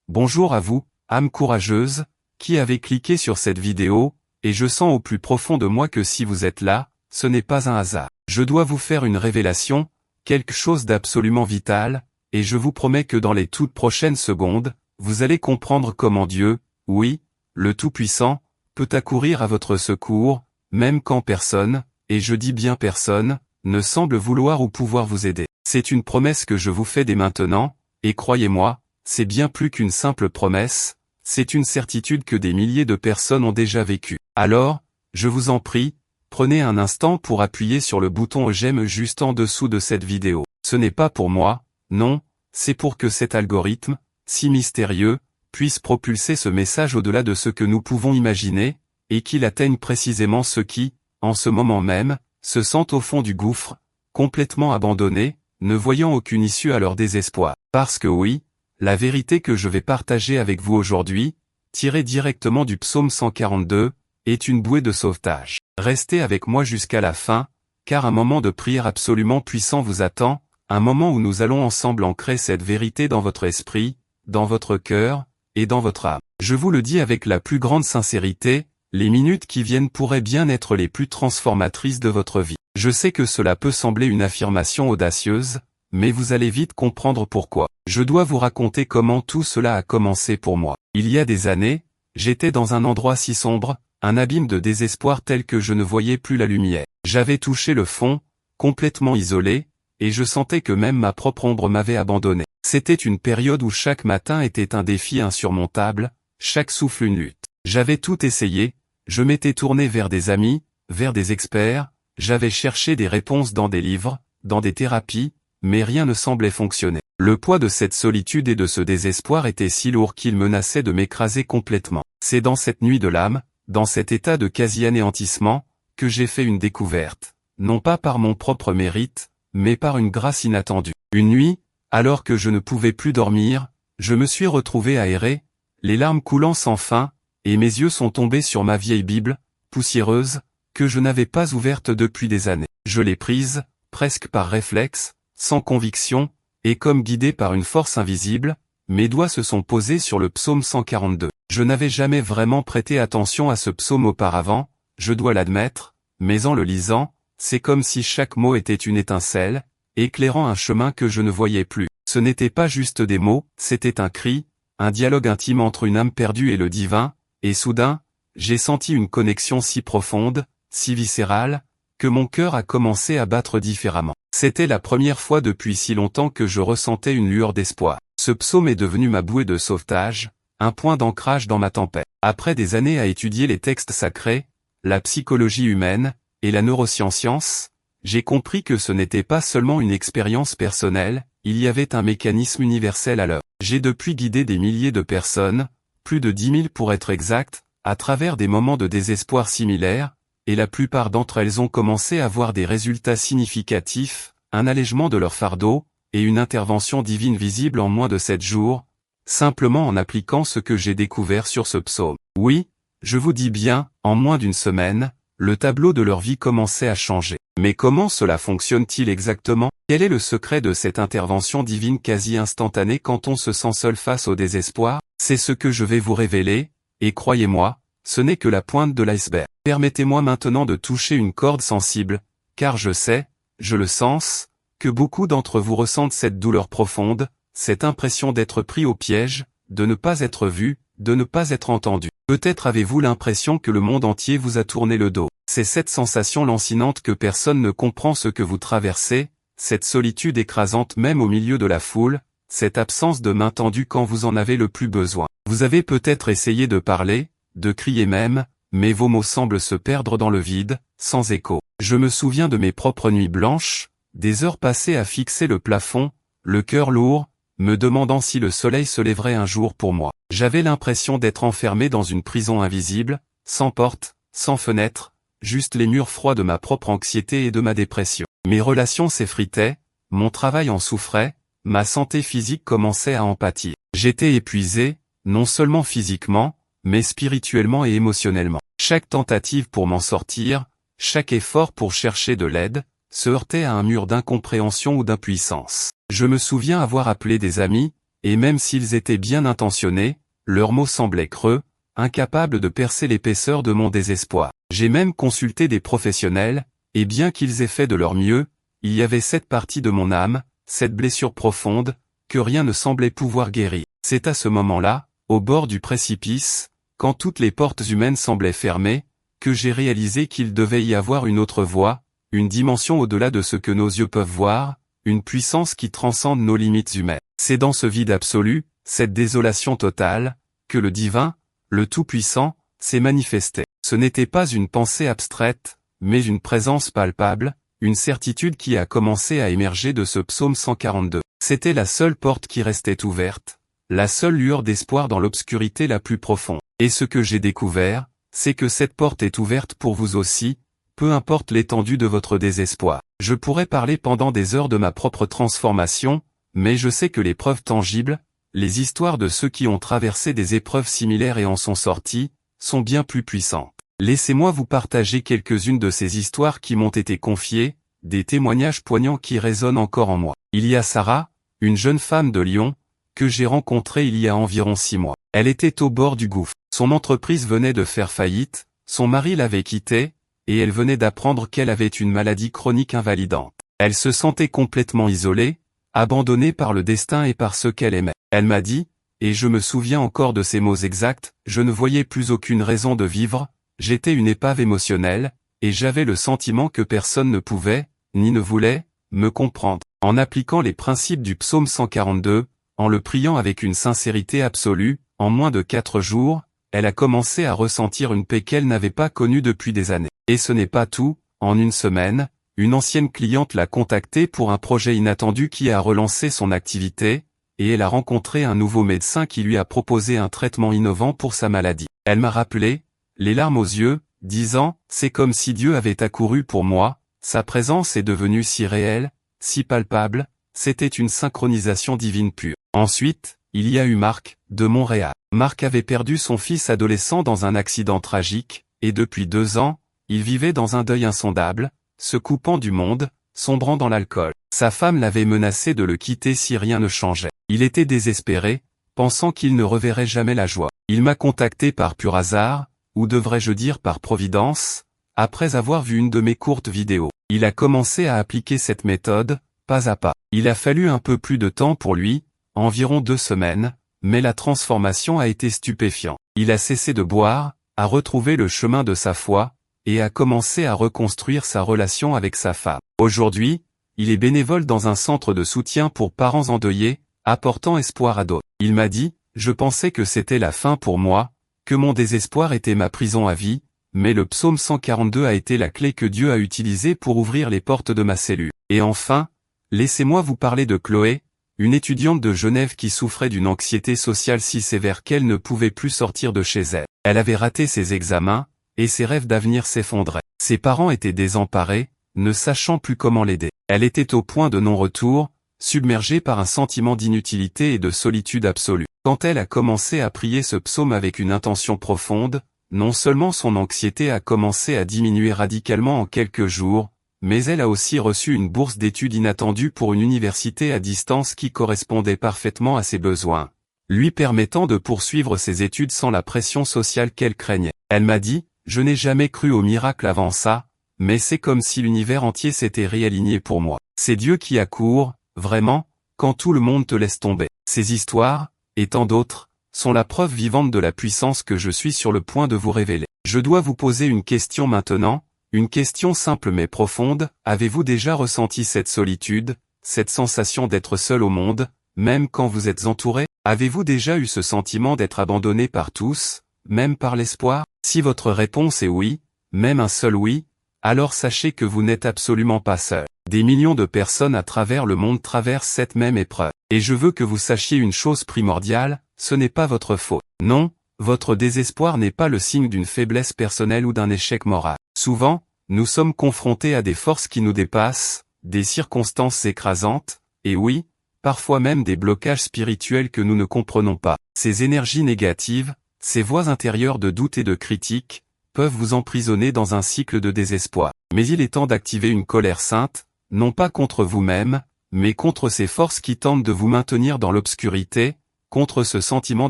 Bonjour à vous, âme courageuse, qui avez cliqué sur cette vidéo, et je sens au plus profond de moi que si vous êtes là, ce n'est pas un hasard. Je dois vous faire une révélation, quelque chose d'absolument vital, et je vous promets que dans les toutes prochaines secondes, vous allez comprendre comment Dieu, oui, le Tout-Puissant, peut accourir à votre secours, même quand personne, et je dis bien personne, ne semble vouloir ou pouvoir vous aider. C'est une promesse que je vous fais dès maintenant, et croyez-moi, c'est bien plus qu'une simple promesse, c'est une certitude que des milliers de personnes ont déjà vécue. Alors, je vous en prie, prenez un instant pour appuyer sur le bouton j'aime juste en dessous de cette vidéo. Ce n'est pas pour moi, non, c'est pour que cet algorithme, si mystérieux, puisse propulser ce message au-delà de ce que nous pouvons imaginer, et qu'il atteigne précisément ceux qui, en ce moment même, se sentent au fond du gouffre, complètement abandonnés, ne voyant aucune issue à leur désespoir. Parce que oui, la vérité que je vais partager avec vous aujourd'hui, tirée directement du psaume 142, est une bouée de sauvetage. Restez avec moi jusqu'à la fin, car un moment de prière absolument puissant vous attend, un moment où nous allons ensemble ancrer cette vérité dans votre esprit, dans votre cœur, et dans votre âme. Je vous le dis avec la plus grande sincérité, les minutes qui viennent pourraient bien être les plus transformatrices de votre vie. Je sais que cela peut sembler une affirmation audacieuse, mais vous allez vite comprendre pourquoi. Je dois vous raconter comment tout cela a commencé pour moi. Il y a des années, j'étais dans un endroit si sombre, un abîme de désespoir tel que je ne voyais plus la lumière. J'avais touché le fond, complètement isolé, et je sentais que même ma propre ombre m'avait abandonné. C'était une période où chaque matin était un défi insurmontable, chaque souffle une lutte. J'avais tout essayé, je m'étais tourné vers des amis, vers des experts, j'avais cherché des réponses dans des livres, dans des thérapies, mais rien ne semblait fonctionner. Le poids de cette solitude et de ce désespoir était si lourd qu'il menaçait de m'écraser complètement. C'est dans cette nuit de l'âme, dans cet état de quasi-anéantissement, que j'ai fait une découverte, non pas par mon propre mérite, mais par une grâce inattendue. Une nuit, alors que je ne pouvais plus dormir, je me suis retrouvé à errer, les larmes coulant sans fin, et mes yeux sont tombés sur ma vieille Bible, poussiéreuse, que je n'avais pas ouverte depuis des années. Je l'ai prise, presque par réflexe, sans conviction, et comme guidé par une force invisible, mes doigts se sont posés sur le psaume 142. Je n'avais jamais vraiment prêté attention à ce psaume auparavant, je dois l'admettre, mais en le lisant, c'est comme si chaque mot était une étincelle, éclairant un chemin que je ne voyais plus. Ce n'était pas juste des mots, c'était un cri, un dialogue intime entre une âme perdue et le divin, et soudain, j'ai senti une connexion si profonde, si viscérale, que mon cœur a commencé à battre différemment. C'était la première fois depuis si longtemps que je ressentais une lueur d'espoir. Ce psaume est devenu ma bouée de sauvetage, un point d'ancrage dans ma tempête. Après des années à étudier les textes sacrés, la psychologie humaine, et la neuroscience, j'ai compris que ce n'était pas seulement une expérience personnelle, il y avait un mécanisme universel à l'œuvre. J'ai depuis guidé des milliers de personnes, plus de 10 000 pour être exact, à travers des moments de désespoir similaires, et la plupart d'entre elles ont commencé à voir des résultats significatifs, un allègement de leur fardeau, et une intervention divine visible en moins de 7 jours, simplement en appliquant ce que j'ai découvert sur ce psaume. Oui, je vous dis bien, en moins d'une semaine, le tableau de leur vie commençait à changer. Mais comment cela fonctionne-t-il exactement? Quel est le secret de cette intervention divine quasi instantanée quand on se sent seul face au désespoir? C'est ce que je vais vous révéler, et croyez-moi, ce n'est que la pointe de l'iceberg. Permettez-moi maintenant de toucher une corde sensible, car je sais, je le sens, que beaucoup d'entre vous ressentent cette douleur profonde, cette impression d'être pris au piège, de ne pas être vu, de ne pas être entendu. Peut-être avez-vous l'impression que le monde entier vous a tourné le dos. C'est cette sensation lancinante que personne ne comprend ce que vous traversez, cette solitude écrasante même au milieu de la foule, cette absence de main tendue quand vous en avez le plus besoin. Vous avez peut-être essayé de parler, de crier même, mais vos mots semblent se perdre dans le vide, sans écho. Je me souviens de mes propres nuits blanches, des heures passées à fixer le plafond, le cœur lourd, me demandant si le soleil se lèverait un jour pour moi. J'avais l'impression d'être enfermé dans une prison invisible, sans porte, sans fenêtre, juste les murs froids de ma propre anxiété et de ma dépression. Mes relations s'effritaient, mon travail en souffrait, ma santé physique commençait à en pâtir. J'étais épuisé, non seulement physiquement, mais spirituellement et émotionnellement. Chaque tentative pour m'en sortir, chaque effort pour chercher de l'aide, se heurtait à un mur d'incompréhension ou d'impuissance. Je me souviens avoir appelé des amis, et même s'ils étaient bien intentionnés, leurs mots semblaient creux, incapables de percer l'épaisseur de mon désespoir. J'ai même consulté des professionnels, et bien qu'ils aient fait de leur mieux, il y avait cette partie de mon âme, cette blessure profonde, que rien ne semblait pouvoir guérir. C'est à ce moment-là, au bord du précipice, quand toutes les portes humaines semblaient fermées, que j'ai réalisé qu'il devait y avoir une autre voie, une dimension au-delà de ce que nos yeux peuvent voir, une puissance qui transcende nos limites humaines. C'est dans ce vide absolu, cette désolation totale, que le divin, le Tout-Puissant, s'est manifesté. Ce n'était pas une pensée abstraite, mais une présence palpable, une certitude qui a commencé à émerger de ce psaume 142. C'était la seule porte qui restait ouverte, la seule lueur d'espoir dans l'obscurité la plus profonde. Et ce que j'ai découvert, c'est que cette porte est ouverte pour vous aussi, peu importe l'étendue de votre désespoir. Je pourrais parler pendant des heures de ma propre transformation, mais je sais que les preuves tangibles, les histoires de ceux qui ont traversé des épreuves similaires et en sont sortis, sont bien plus puissantes. Laissez-moi vous partager quelques-unes de ces histoires qui m'ont été confiées, des témoignages poignants qui résonnent encore en moi. Il y a Sarah, une jeune femme de Lyon, que j'ai rencontrée il y a environ 6 mois. Elle était au bord du gouffre. Son entreprise venait de faire faillite, son mari l'avait quittée, et elle venait d'apprendre qu'elle avait une maladie chronique invalidante. Elle se sentait complètement isolée, abandonnée par le destin et par ceux qu'elle aimait. Elle m'a dit, et je me souviens encore de ces mots exacts, je ne voyais plus aucune raison de vivre, j'étais une épave émotionnelle, et j'avais le sentiment que personne ne pouvait, ni ne voulait, me comprendre. En appliquant les principes du psaume 142, en le priant avec une sincérité absolue, en moins de 4 jours, elle a commencé à ressentir une paix qu'elle n'avait pas connue depuis des années. Et ce n'est pas tout, en une semaine, une ancienne cliente l'a contactée pour un projet inattendu qui a relancé son activité, et elle a rencontré un nouveau médecin qui lui a proposé un traitement innovant pour sa maladie. Elle m'a rappelé, les larmes aux yeux, disant, c'est comme si Dieu avait accouru pour moi, sa présence est devenue si réelle, si palpable, c'était une synchronisation divine pure. Ensuite, il y a eu Marc, de Montréal. Marc avait perdu son fils adolescent dans un accident tragique, et depuis 2 ans, il vivait dans un deuil insondable, se coupant du monde, sombrant dans l'alcool. Sa femme l'avait menacé de le quitter si rien ne changeait. Il était désespéré, pensant qu'il ne reverrait jamais la joie. Il m'a contacté par pur hasard, ou devrais-je dire par providence, après avoir vu une de mes courtes vidéos. Il a commencé à appliquer cette méthode, pas à pas. Il a fallu un peu plus de temps pour lui, environ 2 semaines, mais la transformation a été stupéfiante. Il a cessé de boire, a retrouvé le chemin de sa foi, et a commencé à reconstruire sa relation avec sa femme. Aujourd'hui, il est bénévole dans un centre de soutien pour parents endeuillés, apportant espoir à d'autres. Il m'a dit, je pensais que c'était la fin pour moi, que mon désespoir était ma prison à vie, mais le psaume 142 a été la clé que Dieu a utilisée pour ouvrir les portes de ma cellule. Et enfin, laissez-moi vous parler de Chloé, une étudiante de Genève qui souffrait d'une anxiété sociale si sévère qu'elle ne pouvait plus sortir de chez elle. Elle avait raté ses examens, et ses rêves d'avenir s'effondraient. Ses parents étaient désemparés, ne sachant plus comment l'aider. Elle était au point de non-retour, submergée par un sentiment d'inutilité et de solitude absolue. Quand elle a commencé à prier ce psaume avec une intention profonde, non seulement son anxiété a commencé à diminuer radicalement en quelques jours, mais elle a aussi reçu une bourse d'études inattendue pour une université à distance qui correspondait parfaitement à ses besoins, lui permettant de poursuivre ses études sans la pression sociale qu'elle craignait. Elle m'a dit, je n'ai jamais cru au miracle avant ça, mais c'est comme si l'univers entier s'était réaligné pour moi. C'est Dieu qui accourt, vraiment, quand tout le monde te laisse tomber. Ces histoires, et tant d'autres, sont la preuve vivante de la puissance que je suis sur le point de vous révéler. Je dois vous poser une question maintenant, une question simple mais profonde, avez-vous déjà ressenti cette solitude, cette sensation d'être seul au monde, même quand vous êtes entouré? Avez-vous déjà eu ce sentiment d'être abandonné par tous, même par l'espoir? Si votre réponse est oui, même un seul oui, alors sachez que vous n'êtes absolument pas seul. Des millions de personnes à travers le monde traversent cette même épreuve. Et je veux que vous sachiez une chose primordiale, ce n'est pas votre faute. Non, votre désespoir n'est pas le signe d'une faiblesse personnelle ou d'un échec moral. Souvent, nous sommes confrontés à des forces qui nous dépassent, des circonstances écrasantes, et oui, parfois même des blocages spirituels que nous ne comprenons pas. Ces énergies négatives, ces voix intérieures de doute et de critique, peuvent vous emprisonner dans un cycle de désespoir. Mais il est temps d'activer une colère sainte, non pas contre vous-même, mais contre ces forces qui tentent de vous maintenir dans l'obscurité, contre ce sentiment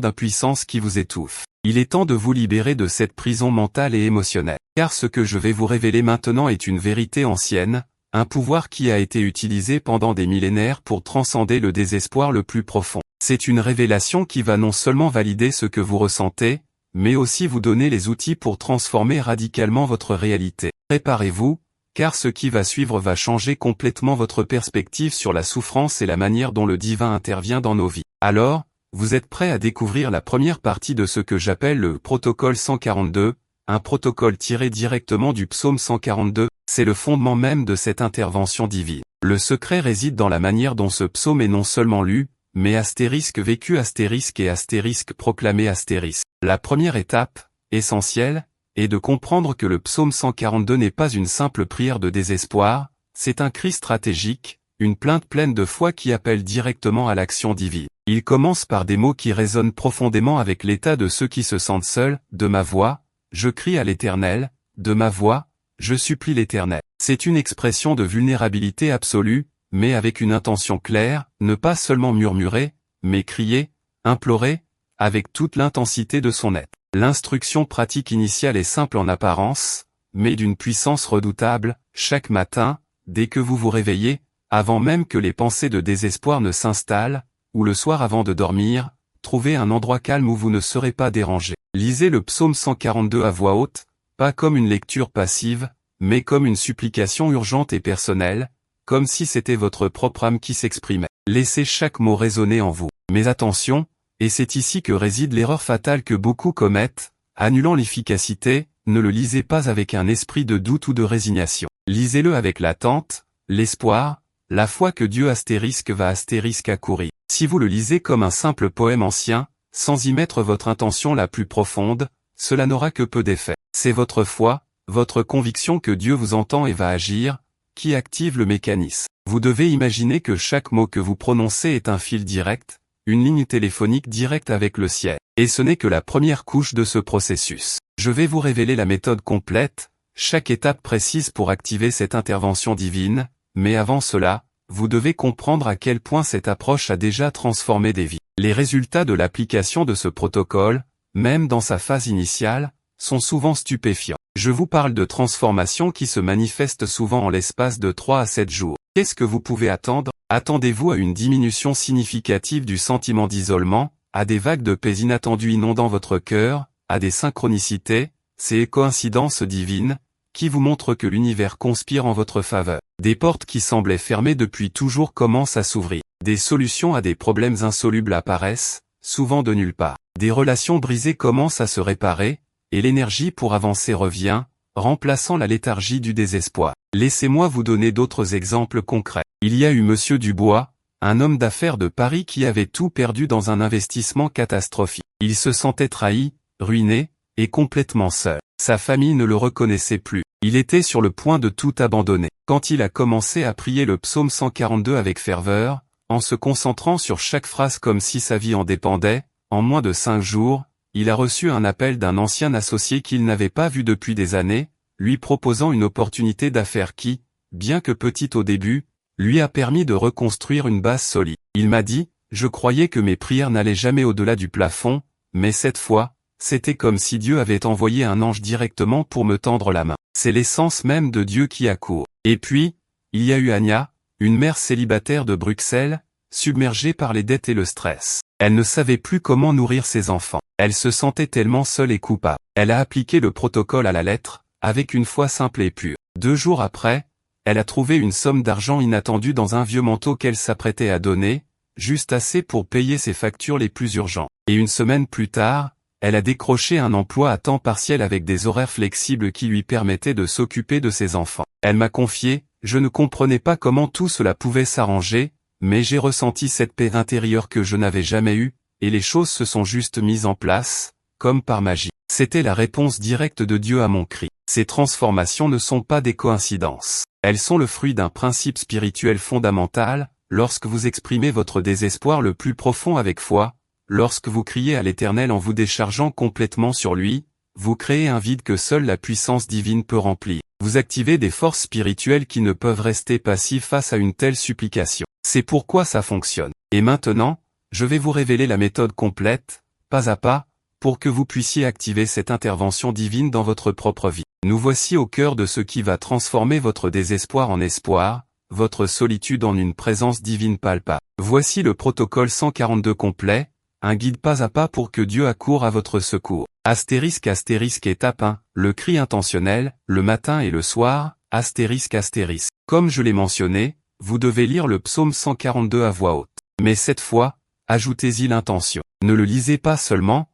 d'impuissance qui vous étouffe. Il est temps de vous libérer de cette prison mentale et émotionnelle. Car ce que je vais vous révéler maintenant est une vérité ancienne, un pouvoir qui a été utilisé pendant des millénaires pour transcender le désespoir le plus profond. C'est une révélation qui va non seulement valider ce que vous ressentez, mais aussi vous donner les outils pour transformer radicalement votre réalité. Préparez-vous, car ce qui va suivre va changer complètement votre perspective sur la souffrance et la manière dont le divin intervient dans nos vies. Alors, vous êtes prêts à découvrir la première partie de ce que j'appelle le protocole 142, un protocole tiré directement du psaume 142, c'est le fondement même de cette intervention divine. Le secret réside dans la manière dont ce psaume est non seulement lu, mais vécu et proclamé . La première étape, essentielle, est de comprendre que le psaume 142 n'est pas une simple prière de désespoir, c'est un cri stratégique, une plainte pleine de foi qui appelle directement à l'action divine. Il commence par des mots qui résonnent profondément avec l'état de ceux qui se sentent seuls, de ma voix, je crie à l'Éternel, de ma voix, je supplie l'Éternel. C'est une expression de vulnérabilité absolue, mais avec une intention claire, ne pas seulement murmurer, mais crier, implorer, avec toute l'intensité de son être. L'instruction pratique initiale est simple en apparence, mais d'une puissance redoutable, chaque matin, dès que vous vous réveillez, avant même que les pensées de désespoir ne s'installent, ou le soir avant de dormir, trouvez un endroit calme où vous ne serez pas dérangé. Lisez le psaume 142 à voix haute, pas comme une lecture passive, mais comme une supplication urgente et personnelle, comme si c'était votre propre âme qui s'exprimait. Laissez chaque mot résonner en vous. Mais attention, et c'est ici que réside l'erreur fatale que beaucoup commettent, annulant l'efficacité, ne le lisez pas avec un esprit de doute ou de résignation. Lisez-le avec l'attente, l'espoir, la foi que Dieu va accourir. Si vous le lisez comme un simple poème ancien, sans y mettre votre intention la plus profonde, cela n'aura que peu d'effet. C'est votre foi, votre conviction que Dieu vous entend et va agir, qui active le mécanisme. Vous devez imaginer que chaque mot que vous prononcez est un fil direct, une ligne téléphonique directe avec le ciel. Et ce n'est que la première couche de ce processus. Je vais vous révéler la méthode complète, chaque étape précise pour activer cette intervention divine, mais avant cela, vous devez comprendre à quel point cette approche a déjà transformé des vies. Les résultats de l'application de ce protocole, même dans sa phase initiale, sont souvent stupéfiants. Je vous parle de transformations qui se manifestent souvent en l'espace de 3 à 7 jours. Qu'est-ce que vous pouvez attendre? Attendez-vous à une diminution significative du sentiment d'isolement, à des vagues de paix inattendues inondant votre cœur, à des synchronicités, ces coïncidences divines, qui vous montrent que l'univers conspire en votre faveur. Des portes qui semblaient fermées depuis toujours commencent à s'ouvrir. Des solutions à des problèmes insolubles apparaissent, souvent de nulle part. Des relations brisées commencent à se réparer, et l'énergie pour avancer revient, remplaçant la léthargie du désespoir. Laissez-moi vous donner d'autres exemples concrets. Il y a eu Monsieur Dubois, un homme d'affaires de Paris qui avait tout perdu dans un investissement catastrophique. Il se sentait trahi, ruiné, et complètement seul. Sa famille ne le reconnaissait plus. Il était sur le point de tout abandonner. Quand il a commencé à prier le psaume 142 avec ferveur, en se concentrant sur chaque phrase comme si sa vie en dépendait, en moins de 5 jours, il a reçu un appel d'un ancien associé qu'il n'avait pas vu depuis des années, lui proposant une opportunité d'affaires qui, bien que petite au début, lui a permis de reconstruire une base solide. Il m'a dit, je croyais que mes prières n'allaient jamais au-delà du plafond, mais cette fois, c'était comme si Dieu avait envoyé un ange directement pour me tendre la main. C'est l'essence même de Dieu qui accourt. Et puis, il y a eu Anya, une mère célibataire de Bruxelles, submergée par les dettes et le stress. Elle ne savait plus comment nourrir ses enfants. Elle se sentait tellement seule et coupable. Elle a appliqué le protocole à la lettre, avec une foi simple et pure. 2 jours après, elle a trouvé une somme d'argent inattendue dans un vieux manteau qu'elle s'apprêtait à donner, juste assez pour payer ses factures les plus urgentes. Et une semaine plus tard, elle a décroché un emploi à temps partiel avec des horaires flexibles qui lui permettaient de s'occuper de ses enfants. Elle m'a confié, je ne comprenais pas comment tout cela pouvait s'arranger, mais j'ai ressenti cette paix intérieure que je n'avais jamais eue, et les choses se sont juste mises en place, comme par magie. C'était la réponse directe de Dieu à mon cri. Ces transformations ne sont pas des coïncidences. Elles sont le fruit d'un principe spirituel fondamental, lorsque vous exprimez votre désespoir le plus profond avec foi, lorsque vous criez à l'Éternel en vous déchargeant complètement sur lui, vous créez un vide que seule la puissance divine peut remplir. Vous activez des forces spirituelles qui ne peuvent rester passives face à une telle supplication. C'est pourquoi ça fonctionne. Et maintenant, je vais vous révéler la méthode complète, pas à pas, pour que vous puissiez activer cette intervention divine dans votre propre vie. Nous voici au cœur de ce qui va transformer votre désespoir en espoir, votre solitude en une présence divine palpable. Voici le protocole 142 complet, un guide pas à pas pour que Dieu accourt à votre secours. Astérisque étape 1, le cri intentionnel, le matin et le soir, astérisque. Comme je l'ai mentionné, vous devez lire le psaume 142 à voix haute. Mais cette fois, ajoutez-y l'intention. Ne le lisez pas seulement,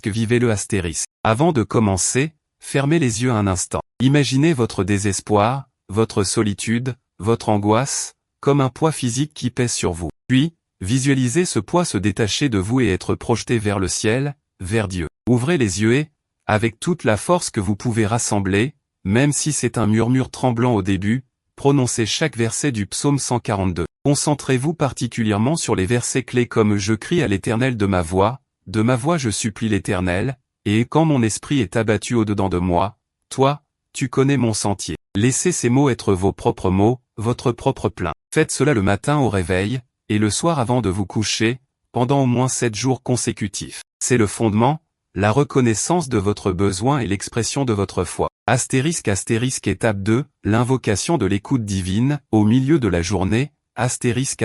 vivez-le astérisque. Avant de commencer, fermez les yeux un instant. Imaginez votre désespoir, votre solitude, votre angoisse, comme un poids physique qui pèse sur vous. Puis, visualisez ce poids se détacher de vous et être projeté vers le ciel, vers Dieu. Ouvrez les yeux et, avec toute la force que vous pouvez rassembler, même si c'est un murmure tremblant au début, prononcez chaque verset du psaume 142. Concentrez-vous particulièrement sur les versets clés comme « Je crie à l'Éternel de ma voix je supplie l'Éternel, et quand mon esprit est abattu au-dedans de moi, toi, tu connais mon sentier. » Laissez ces mots être vos propres mots, votre propre plaint. Faites cela le matin au réveil, et le soir avant de vous coucher, pendant au moins 7 jours consécutifs. C'est le fondement, la reconnaissance de votre besoin et l'expression de votre foi. Astérisque étape 2, l'invocation de l'écoute divine, au milieu de la journée, astérisque.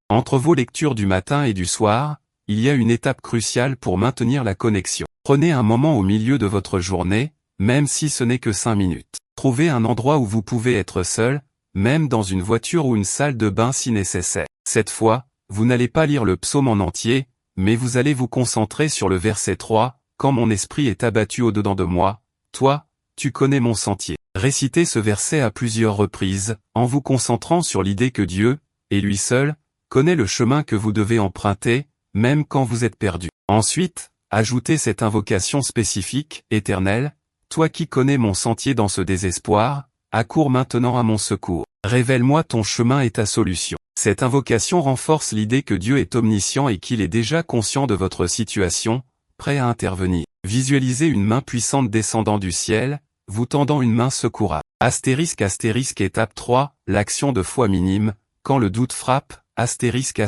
Entre vos lectures du matin et du soir, il y a une étape cruciale pour maintenir la connexion. Prenez un moment au milieu de votre journée, même si ce n'est que 5 minutes. Trouvez un endroit où vous pouvez être seul, même dans une voiture ou une salle de bain si nécessaire. Cette fois, vous n'allez pas lire le psaume en entier, mais vous allez vous concentrer sur le verset 3, « Quand mon esprit est abattu au-dedans de moi, toi, tu connais mon sentier. » Récitez ce verset à plusieurs reprises, en vous concentrant sur l'idée que Dieu, et lui seul, connaît le chemin que vous devez emprunter, même quand vous êtes perdu. Ensuite, ajoutez cette invocation spécifique, « Éternel, toi qui connais mon sentier dans ce désespoir, accours maintenant à mon secours. Révèle-moi ton chemin et ta solution. » Cette invocation renforce l'idée que Dieu est omniscient et qu'il est déjà conscient de votre situation, prêt à intervenir. Visualisez une main puissante descendant du ciel, vous tendant une main secourable. Astérisque étape 3, l'action de foi minime, quand le doute frappe, astérisque.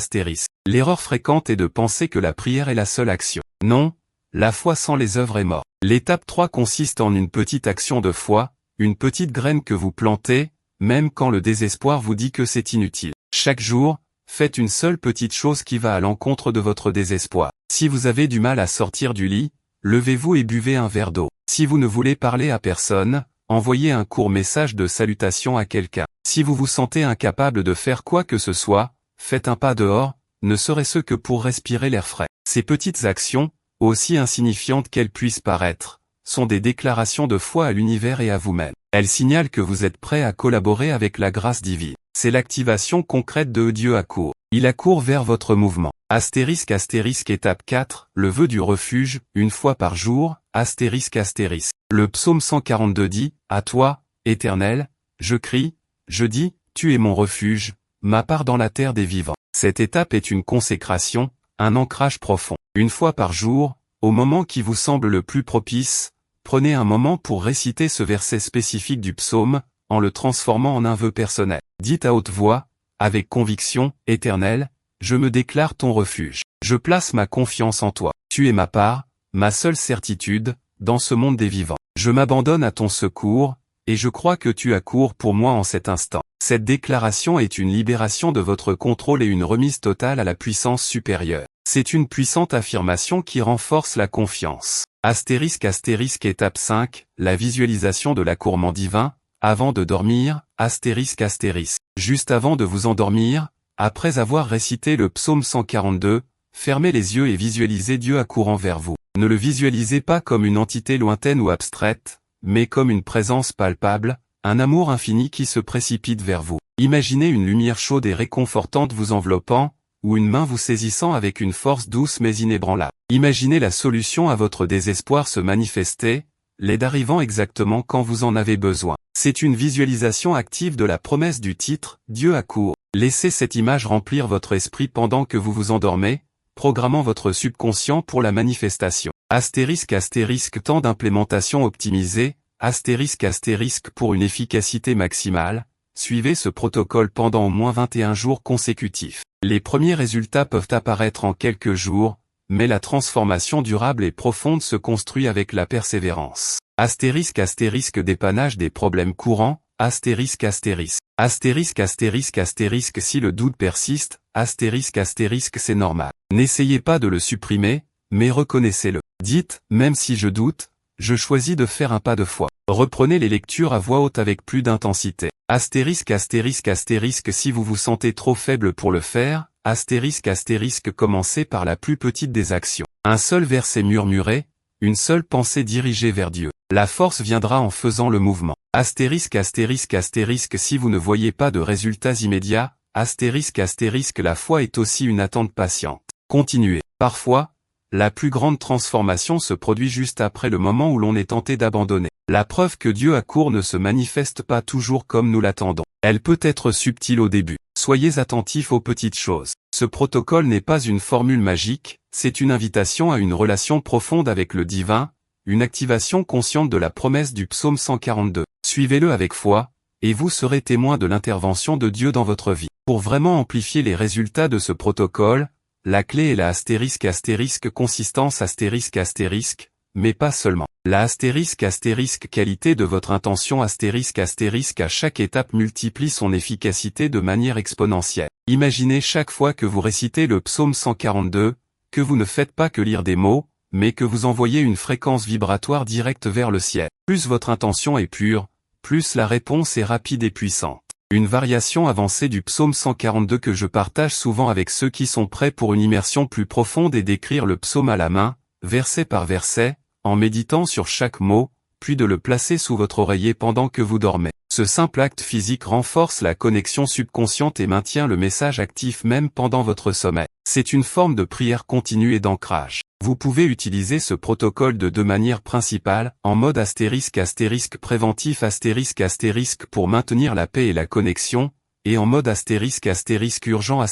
L'erreur fréquente est de penser que la prière est la seule action. Non, la foi sans les œuvres est morte. L'étape 3 consiste en une petite action de foi, une petite graine que vous plantez, même quand le désespoir vous dit que c'est inutile. Chaque jour, faites une seule petite chose qui va à l'encontre de votre désespoir. Si vous avez du mal à sortir du lit, levez-vous et buvez un verre d'eau. Si vous ne voulez parler à personne, envoyez un court message de salutation à quelqu'un. Si vous vous sentez incapable de faire quoi que ce soit, faites un pas dehors, ne serait-ce que pour respirer l'air frais. Ces petites actions, aussi insignifiantes qu'elles puissent paraître, sont des déclarations de foi à l'univers et à vous-même. Elles signalent que vous êtes prêt à collaborer avec la grâce divine. C'est l'activation concrète de Dieu accourt. Il accourt vers votre mouvement. Astérisque étape 4, le vœu du refuge, une fois par jour, astérisque. Le psaume 142 dit, « À toi, Éternel, je crie, je dis, tu es mon refuge, ma part dans la terre des vivants. » Cette étape est une consécration, un ancrage profond. Une fois par jour, au moment qui vous semble le plus propice, prenez un moment pour réciter ce verset spécifique du psaume, en le transformant en un vœu personnel. Dites à haute voix, avec conviction, « Éternel, je me déclare ton refuge. Je place ma confiance en toi. Tu es ma part, ma seule certitude, dans ce monde des vivants. Je m'abandonne à ton secours, et je crois que tu accours pour moi en cet instant. » Cette déclaration est une libération de votre contrôle et une remise totale à la puissance supérieure. C'est une puissante affirmation qui renforce la confiance. Astérisque étape 5, la visualisation de l'accourement divin, avant de dormir, astérisque. Juste avant de vous endormir, après avoir récité le psaume 142, fermez les yeux et visualisez Dieu accourant vers vous. Ne le visualisez pas comme une entité lointaine ou abstraite, mais comme une présence palpable, un amour infini qui se précipite vers vous. Imaginez une lumière chaude et réconfortante vous enveloppant, ou une main vous saisissant avec une force douce mais inébranlable. Imaginez la solution à votre désespoir se manifester, l'aide arrivant exactement quand vous en avez besoin. C'est une visualisation active de la promesse du titre, Dieu accourt. Laissez cette image remplir votre esprit pendant que vous vous endormez, programmant votre subconscient pour la manifestation. Temps d'implémentation optimisé, pour une efficacité maximale, suivez ce protocole pendant au moins 21 jours consécutifs. Les premiers résultats peuvent apparaître en quelques jours, mais la transformation durable et profonde se construit avec la persévérance. Dépannage des problèmes courants, si le doute persiste, c'est normal. N'essayez pas de le supprimer, mais reconnaissez-le. Dites, même si je doute, je choisis de faire un pas de foi. Reprenez les lectures à voix haute avec plus d'intensité. Si vous vous sentez trop faible pour le faire, commencez par la plus petite des actions. Un seul verset murmuré, une seule pensée dirigée vers Dieu. La force viendra en faisant le mouvement. Si vous ne voyez pas de résultats immédiats, la foi est aussi une attente patiente. Continuez. Parfois, la plus grande transformation se produit juste après le moment où l'on est tenté d'abandonner. La preuve que Dieu accourt ne se manifeste pas toujours comme nous l'attendons. Elle peut être subtile au début. Soyez attentifs aux petites choses. Ce protocole n'est pas une formule magique, c'est une invitation à une relation profonde avec le divin, une activation consciente de la promesse du psaume 142. Suivez-le avec foi, et vous serez témoin de l'intervention de Dieu dans votre vie. Pour vraiment amplifier les résultats de ce protocole, la clé est la consistance mais pas seulement. La qualité de votre intention à chaque étape multiplie son efficacité de manière exponentielle. Imaginez chaque fois que vous récitez le psaume 142, que vous ne faites pas que lire des mots, mais que vous envoyez une fréquence vibratoire directe vers le ciel. Plus votre intention est pure, plus la réponse est rapide et puissante. Une variation avancée du psaume 142 que je partage souvent avec ceux qui sont prêts pour une immersion plus profonde est d'écrire le psaume à la main, verset par verset, en méditant sur chaque mot, puis de le placer sous votre oreiller pendant que vous dormez. Ce simple acte physique renforce la connexion subconsciente et maintient le message actif même pendant votre sommeil. C'est une forme de prière continue et d'ancrage. Vous pouvez utiliser ce protocole de deux manières principales, en mode préventif pour maintenir la paix et la connexion, et en mode urgent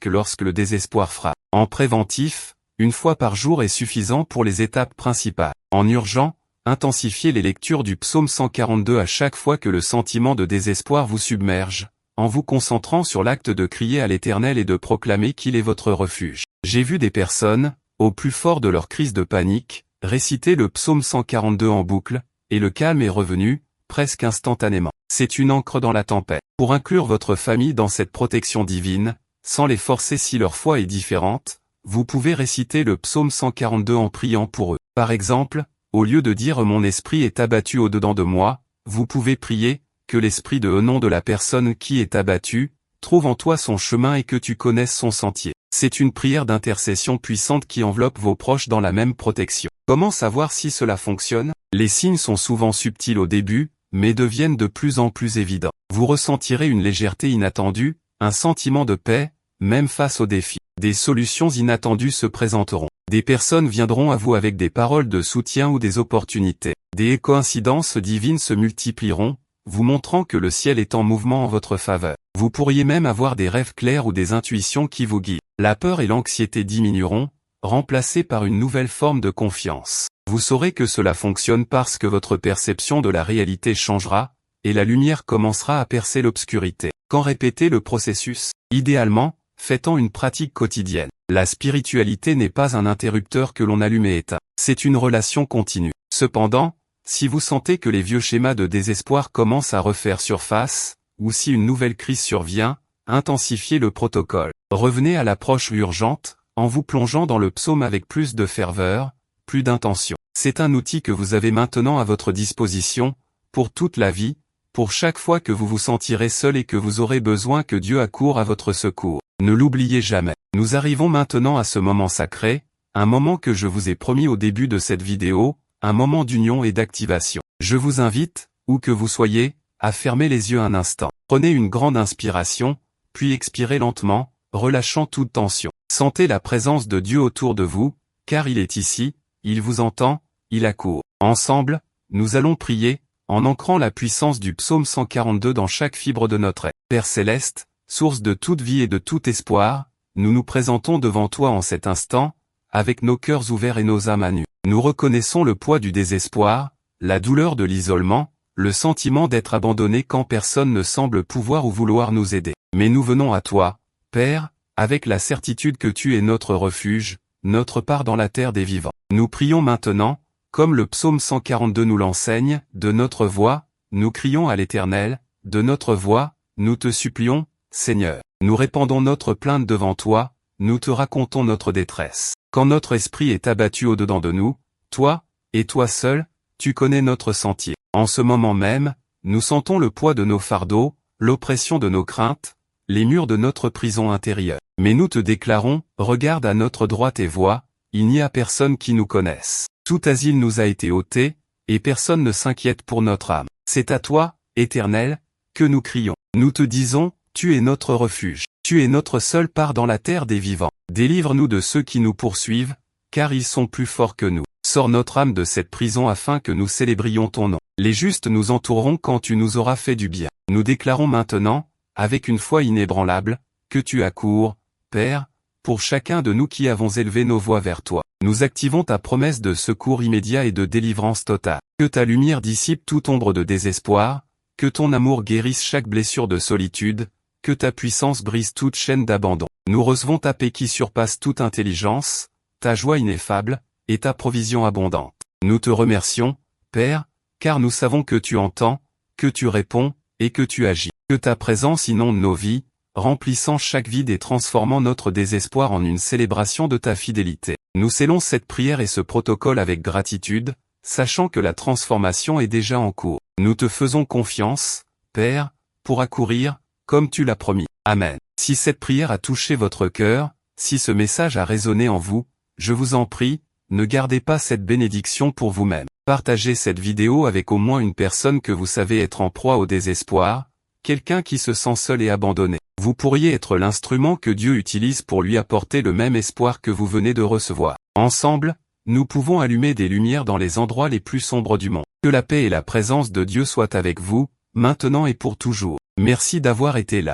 lorsque le désespoir frappe. En préventif, une fois par jour est suffisant pour les étapes principales. En urgent, intensifiez les lectures du psaume 142 à chaque fois que le sentiment de désespoir vous submerge, en vous concentrant sur l'acte de crier à l'Éternel et de proclamer qu'il est votre refuge. J'ai vu des personnes, au plus fort de leur crise de panique, réciter le psaume 142 en boucle, et le calme est revenu, presque instantanément. C'est une ancre dans la tempête. Pour inclure votre famille dans cette protection divine, sans les forcer si leur foi est différente, vous pouvez réciter le psaume 142 en priant pour eux. Par exemple, au lieu de dire « Mon esprit est abattu au-dedans de moi », vous pouvez prier « Que l'esprit au nom de la personne qui est abattue, trouve en toi son chemin et que tu connaisses son sentier ». C'est une prière d'intercession puissante qui enveloppe vos proches dans la même protection. Comment savoir si cela fonctionne? Les signes sont souvent subtils au début, mais deviennent de plus en plus évidents. Vous ressentirez une légèreté inattendue, un sentiment de paix, même face aux défis. Des solutions inattendues se présenteront. Des personnes viendront à vous avec des paroles de soutien ou des opportunités. Des coïncidences divines se multiplieront, vous montrant que le ciel est en mouvement en votre faveur. Vous pourriez même avoir des rêves clairs ou des intuitions qui vous guident. La peur et l'anxiété diminueront, remplacées par une nouvelle forme de confiance. Vous saurez que cela fonctionne parce que votre perception de la réalité changera, et la lumière commencera à percer l'obscurité. Quand répéter le processus? Idéalement, faites-en une pratique quotidienne. La spiritualité n'est pas un interrupteur que l'on allume et éteint. C'est une relation continue. Cependant, si vous sentez que les vieux schémas de désespoir commencent à refaire surface, ou si une nouvelle crise survient, intensifiez le protocole. Revenez à l'approche urgente, en vous plongeant dans le psaume avec plus de ferveur, plus d'intention. C'est un outil que vous avez maintenant à votre disposition, pour toute la vie, pour chaque fois que vous vous sentirez seul et que vous aurez besoin que Dieu accourt à votre secours. Ne l'oubliez jamais. Nous arrivons maintenant à ce moment sacré, un moment que je vous ai promis au début de cette vidéo, un moment d'union et d'activation. Je vous invite, où que vous soyez, à fermer les yeux un instant. Prenez une grande inspiration, puis expirez lentement, relâchant toute tension. Sentez la présence de Dieu autour de vous, car il est ici, il vous entend, il accourt. Ensemble, nous allons prier, en ancrant la puissance du psaume 142 dans chaque fibre de notre être. Père céleste, source de toute vie et de tout espoir, nous nous présentons devant toi en cet instant, avec nos cœurs ouverts et nos âmes à nu. Nous reconnaissons le poids du désespoir, la douleur de l'isolement, le sentiment d'être abandonné quand personne ne semble pouvoir ou vouloir nous aider. Mais nous venons à toi, Père, avec la certitude que tu es notre refuge, notre part dans la terre des vivants. Nous prions maintenant, comme le psaume 142 nous l'enseigne, de notre voix, nous crions à l'Éternel, de notre voix, nous te supplions, Seigneur. Nous répandons notre plainte devant toi, nous te racontons notre détresse. Quand notre esprit est abattu au-dedans de nous, toi, et toi seul, tu connais notre sentier. En ce moment même, nous sentons le poids de nos fardeaux, l'oppression de nos craintes, les murs de notre prison intérieure. Mais nous te déclarons, regarde à notre droite et vois, il n'y a personne qui nous connaisse. Tout asile nous a été ôté, et personne ne s'inquiète pour notre âme. C'est à toi, Éternel, que nous crions. Nous te disons, tu es notre refuge. Tu es notre seule part dans la terre des vivants. Délivre-nous de ceux qui nous poursuivent, car ils sont plus forts que nous. Sors notre âme de cette prison afin que nous célébrions ton nom. Les justes nous entoureront quand tu nous auras fait du bien. Nous déclarons maintenant, avec une foi inébranlable, que tu accours, Père, pour chacun de nous qui avons élevé nos voix vers toi. Nous activons ta promesse de secours immédiat et de délivrance totale. Que ta lumière dissipe toute ombre de désespoir, que ton amour guérisse chaque blessure de solitude, que ta puissance brise toute chaîne d'abandon. Nous recevons ta paix qui surpasse toute intelligence, ta joie ineffable, et ta provision abondante. Nous te remercions, Père, car nous savons que tu entends, que tu réponds, et que tu agis. Que ta présence inonde nos vies, remplissant chaque vide et transformant notre désespoir en une célébration de ta fidélité. Nous scellons cette prière et ce protocole avec gratitude, sachant que la transformation est déjà en cours. Nous te faisons confiance, Père, pour accourir, comme tu l'as promis. Amen. Si cette prière a touché votre cœur, si ce message a résonné en vous, je vous en prie, ne gardez pas cette bénédiction pour vous-même. Partagez cette vidéo avec au moins une personne que vous savez être en proie au désespoir, quelqu'un qui se sent seul et abandonné. Vous pourriez être l'instrument que Dieu utilise pour lui apporter le même espoir que vous venez de recevoir. Ensemble, nous pouvons allumer des lumières dans les endroits les plus sombres du monde. Que la paix et la présence de Dieu soient avec vous, maintenant et pour toujours. Merci d'avoir été là.